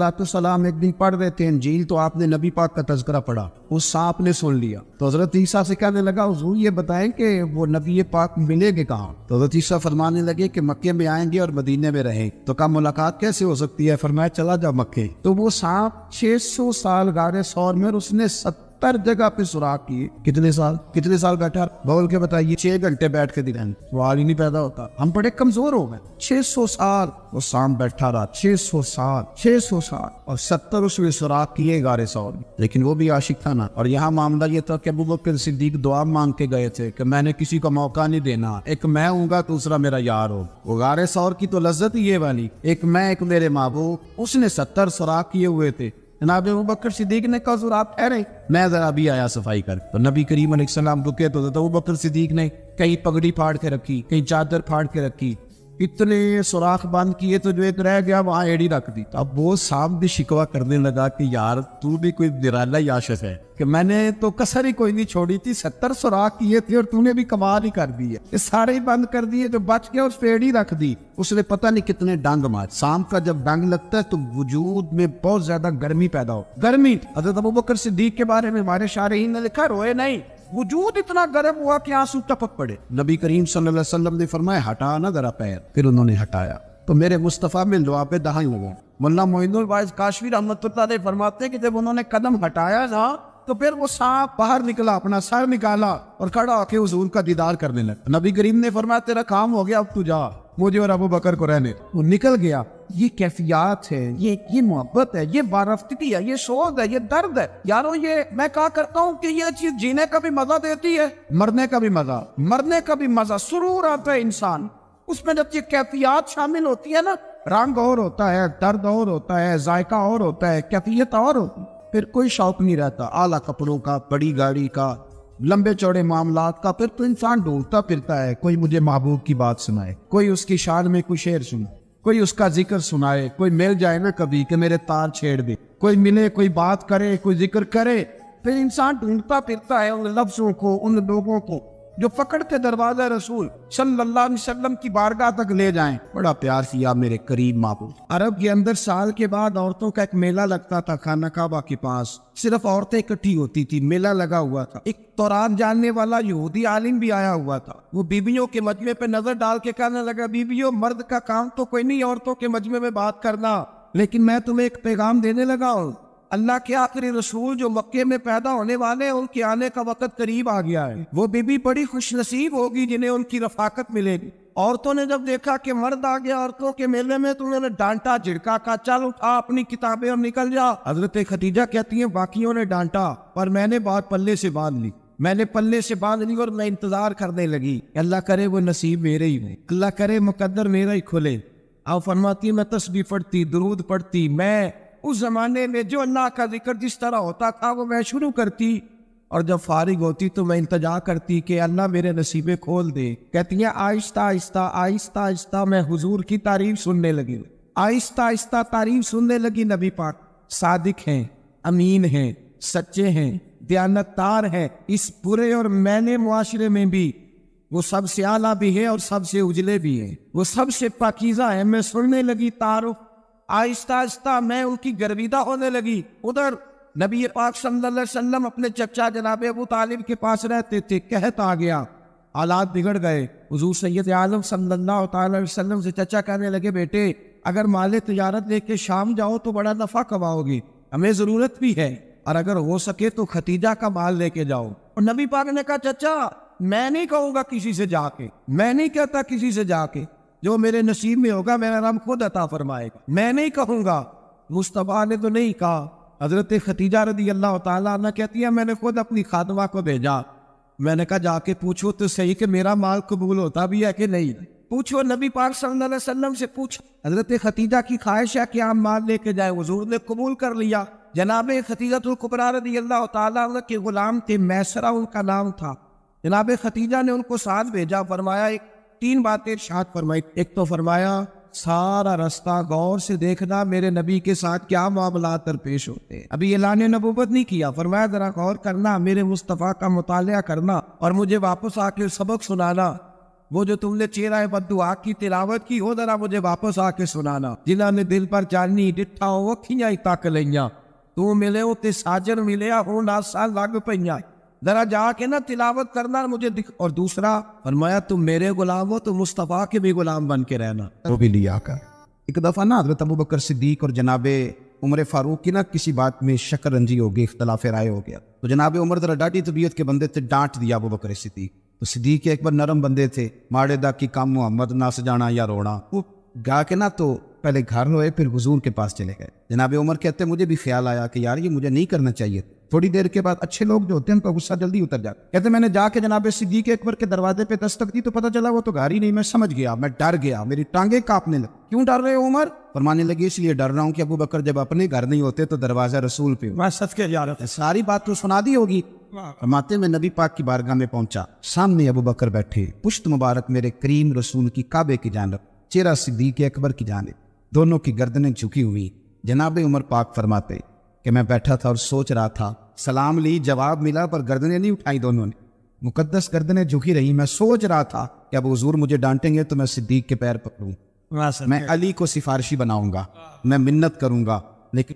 सलाम एक दिन पढ़ रहे थे इंजील, तो आपने नबी पाक का तज़किरा पढ़ा, उस सांप ने सुन लिया। तो हजरत ईसा से कहने लगा, हुजूर ये बताएं कि वो नबी पाक मिलेंगे कहाँ? तो हजरत ईसा फरमाने लगे कि मक्के में आएंगे और मदीने में रहें। तो कहा मुलाकात कैसे हो सकती है? फरमाया चला जा मक्के। तो वो सांप 600 साल गारे सौर में, और उसने 70 जगह पे सुराख किए। कितने साल बैठा? बोल के बताइए। 6 घंटे बैठ के दिखाएं, सवाल ही नहीं पैदा होता। हम बड़े कमजोर हो गए। 600 साल वो सांप बैठा रहा, 600 साल और 70 उसमें सुराख किए गारे सौर में। लेकिन वो भी आशिक था ना। और यहाँ मामला ये था कि अबू बकर सिद्दीक दुआ मांग के गए थे कि मैंने किसी को मौका नहीं देना, एक मैं हूँगा दूसरा मेरा यार हो। वो गारे सौर की तो लज्जत ही ये वाली, एक मैं एक मेरे महबूब। उसने 70 सुराख किए हुए थे। जनाब अबू बकर सिद्दीक ने कहा हुजूर आप ठहरे, मैं जरा अभी आया सफाई कर। तो नबी करीम अलैहिस्सलाम रुके तो अबू बकर सिद्दीक ने कहीं पगड़ी फाड़ के रखी, कहीं चादर फाड़ के रखी, इतने सुराख बंद किए तो जो एक रह गया वहां एड़ी रख दी। अब वो सांप भी शिकवा करने लगा कि यार तू भी कोई निराला याशक है कि मैंने तो कसर ही कोई नहीं छोड़ी थी, 70 सुराख किए थे और तूने भी कमाल ही कर दी है, ये सारे ही बंद कर दिए, जो बच गया उस पे एड़ी रख दी। उसने पता नहीं कितने डंग मारे। सांप का जब डंग लगता है तो वजूद में बहुत ज्यादा गर्मी पैदा हो। गर्मी हज़रत अबू बकर सिद्दीक के बारे में हमारे शारहीन ने लिखा, रोए नहीं, वजूद इतना गर्म हुआ कि आंसू टपक पड़े। नबी करीम सल्लल्लाहु अलैहि वसल्लम ने फरमाया हटा ना जरा पैर। फिर उन्होंने हटाया तो मेरे मुस्तफ़ा में दुआ पे दहाई हो गया। मुल्ला मोइनुल वाइज काशवी रहमतुल्लाह अलैह फरमाते हैं कि जब उन्होंने कदम हटाया ना तो फिर वो सांप बाहर निकला, अपना सर निकाला और खड़ा होके हुजूर का दीदार करने लगा। नबी करीम ने फरमाया तेरा काम हो गया, अब तू जा, मुझे और अबू बकर को रहने। वो निकल गया। ये कैफियत है, ये मोहब्बत है, ये बारफ्ती है, ये सोच है, ये दर्द है। यारो ये मैं कहा करता हूँ कि ये चीज जीने का भी मजा देती है, मरने का भी मजा, सुरूर आता है इंसान उसमें। जब ये कैफियत शामिल होती है ना, रंग और होता है, दर्द और होता है, जायका और होता है, कैफियत और होती है, फिर कोई शौक नहीं रहता आला कपड़ों का, बड़ी गाड़ी का, लंबे चौड़े मामलात का। फिर तो इंसान ढूंढता फिरता है, कोई मुझे महबूब की बात सुनाए, कोई उसकी शान में कोई शेर सुने, कोई उसका जिक्र सुनाए, कोई मिल जाए ना कभी कि मेरे तार छेड़ दे, कोई मिले, कोई बात करे, कोई जिक्र करे। फिर इंसान ढूंढता फिरता है उन लफ्जों को, उन लोगों को जो पकड़ के दरवाजा रसूल सल्लल्लाहु अलैहि वसल्लम की बारगाह तक ले जाएं। बड़ा प्यार किया मेरे करीब महबूब। अरब के अंदर साल के बाद औरतों का एक मेला लगता था खाना काबा के पास, सिर्फ औरतें इकट्ठी होती थी, मेला लगा हुआ था। एक तौरात जानने वाला यहूदी आलिम भी आया हुआ था। वो बीबियों के मजमे पे नजर डाल के कहने लगा, बीबियों मर्द का काम तो कोई नहीं औरतों के मजमे में बात करना, लेकिन मैं तुम्हें एक पैगाम देने लगा हूँ। अल्लाह के आखिरी रसूल जो मक्के में पैदा होने वाले हैं, उनके आने का वक्त करीब आ गया है। वो बीबी बड़ी खुशनसीब होगी जिन्हें उनकी रफाकत मिलेगी। औरतों ने जब देखा कि मर्द आ गया औरतों के मेले में, तो उन्होंने डांटा, झिड़का, का चल उठा अपनी किताबें और निकल जा। हजरत खदीजा कहती हैं बाकियों ने डांटा पर मैंने बात पल्ले से बांध ली, और मैं इंतजार करने लगी, अल्लाह करे वो नसीब मेरे ही हो, अल्लाह करे मुकद्दर मेरा ही खुले। अब फरमाती मैं तस्बीह पढ़ती, दुरूद पढ़ती, मैं उस जमाने में जो अल्लाह का जिक्र जिस तरह होता था वो मैं शुरू करती, और जब फारिग होती तो मैं इंतजार करती कि अल्लाह मेरे नसीबे खोल दे। कहती है आहिस्ता आहिस्ता मैं हुजूर की तारीफ सुनने लगी, आहिस्ता आहिस्ता तारीफ सुनने लगी। नबी पाक सादिक हैं, अमीन हैं, सच्चे हैं, दयानतदार हैं। इस बुरे और मैंने मुआशरे में भी वो सबसे आला भी है और सबसे उजले भी है, वो सबसे पाकीज़ा है। मैं सुनने लगी तारुफ, आहिस्ता आहिस्ता मैं उनकी गर्विदा होने लगी। उधर नबी पाक सल्लल्लाहु अलैहि वसल्लम अपने चचा जनाब अबू तालिब के पास रहते थे। कहत आ गया, हालात बिगड़ गए। हुजूर सैयद आलम सल्लल्लाहु अलैहि वसल्लम से चचा कहने लगे, बेटे अगर माले तिजारत लेके शाम जाओ तो बड़ा नफा कमाओगे, हमें जरूरत भी है, और अगर हो सके तो खतीजा का माल लेके जाओ। और नबी पाक ने कहा, चचा मैं नहीं कहूंगा किसी से जाके, मैं नहीं कहता किसी से जाके, जो मेरे नसीब में होगा मेरा रब खुद अता फरमाएगा, मैं नहीं कहूंगा। मुस्तफा ने तो नहीं कहा। हजरत खतीजा रदी अल्लाह ताला अन्हा कहती है मैंने खुद अपनी खादमा को भेजा, मैंने कहा जाके पूछो तो सही कि मेरा माल कबूल होता भी है कि नहीं, पूछो नबी पाक सल्लल्लाहु अलैहि वसल्लम से पूछ। हजरत खतीजा की ख्वाहिश है कि हम माल लेके जाए, हुजूर ने कबूल कर लिया। जनाब खतीजतुल कुबरा रदी अल्लाह ताला अन्हा के गुलाम थे, मैसरा उनका नाम था। जनाब खतीजा ने उनको साथ भेजा, फरमाया 3 बातें इरशाद फरमाई। एक तो फरमाया सारा रास्ता गौर से देखना मेरे नबी के साथ क्या मामलात दरपेश होते हैं। अभी ऐलान नबूवत नहीं किया, फरमाया जरा गौर करना, मेरे मुस्तफ़ा का मुतालिया करना और मुझे वापस आके सबक सुनाना। وہ جو تم نے چہرہ بددعا کی تلاوت کی ہو ذرا مجھے واپس آ کے سنانا. جنہاں نے دل پر چاننی ڈٹھا ہو اکھیاں ہی تک لئیاں, تو ملے ہو تے ساجن ملیا ہو ناسا لگ پئیاں, ذرا جا کے نا تلاوت کرنا مجھے اور دوسرا فرمایا تم میرے غلام ہو تو مصطفیٰ کے بھی غلام بن کے رہنا. وہ بھی لیا کر. ایک دفعہ نا حضرت ابوبکر صدیق اور جناب عمر فاروق کی نا کسی بات میں شکر رنجی ہو گئی, اختلاف رائے ہو گیا. تو جناب عمر ذرا ڈاٹی طبیعت کے بندے تھے, ڈانٹ دیا ابوبکر صدیق. تو صدیق ایک بار نرم بندے تھے, ماڑے دا کی کام محمد نہ سجانا یا رونا. وہ گا کے نا تو پہلے گھر روئے پھر حضور کے پاس چلے گئے. جناب عمر کہتے مجھے بھی خیال آیا کہ یار یہ مجھے نہیں کرنا چاہیے. تھوڑی دیر کے بعد اچھے لوگ جو ہوتے ہیں ان کا غصہ جلدی اتر جاتا. کہتے میں نے جا کے جناب صدیق اکبر کے دروازے پہ دستک دی تو پتہ چلا وہ تو گھر ہی نہیں. میں سمجھ گیا, میں ڈر گیا, میری ٹانگیں کانپنے لگی. کیوں ڈر رہے ہو عمر؟ فرمانے لگے اس لیے ڈر رہا ہوں کہ ابو بکر جب اپنے گھر نہیں ہوتے تو دروازہ رسول پہ. میں سچ کے جا رہا تھا, ساری بات تو سنا دی ہوگی. فرماتے میں نبی پاک کی بارگاہ میں پہنچا, سامنے ابو بکر بیٹھے, پشت مبارک میرے کریم رسول کی کعبے کی جانب, چہرہ صدیق اکبر کی جانب, دونوں کی گردنیں جھکی ہوئی. جناب عمر پاک فرماتے کہ میں بیٹھا تھا اور سوچ رہا تھا, سلام لی, جواب ملا پر گردنیں نہیں اٹھائی دونوں نے, مقدس گردنیں جھکی رہی. میں سوچ رہا تھا کہ اب حضور مجھے ڈانٹیں گے تو میں صدیق کے پیر پکڑوں, میں علی کو سفارشی بناؤں گا, میں منت کروں گا, لیکن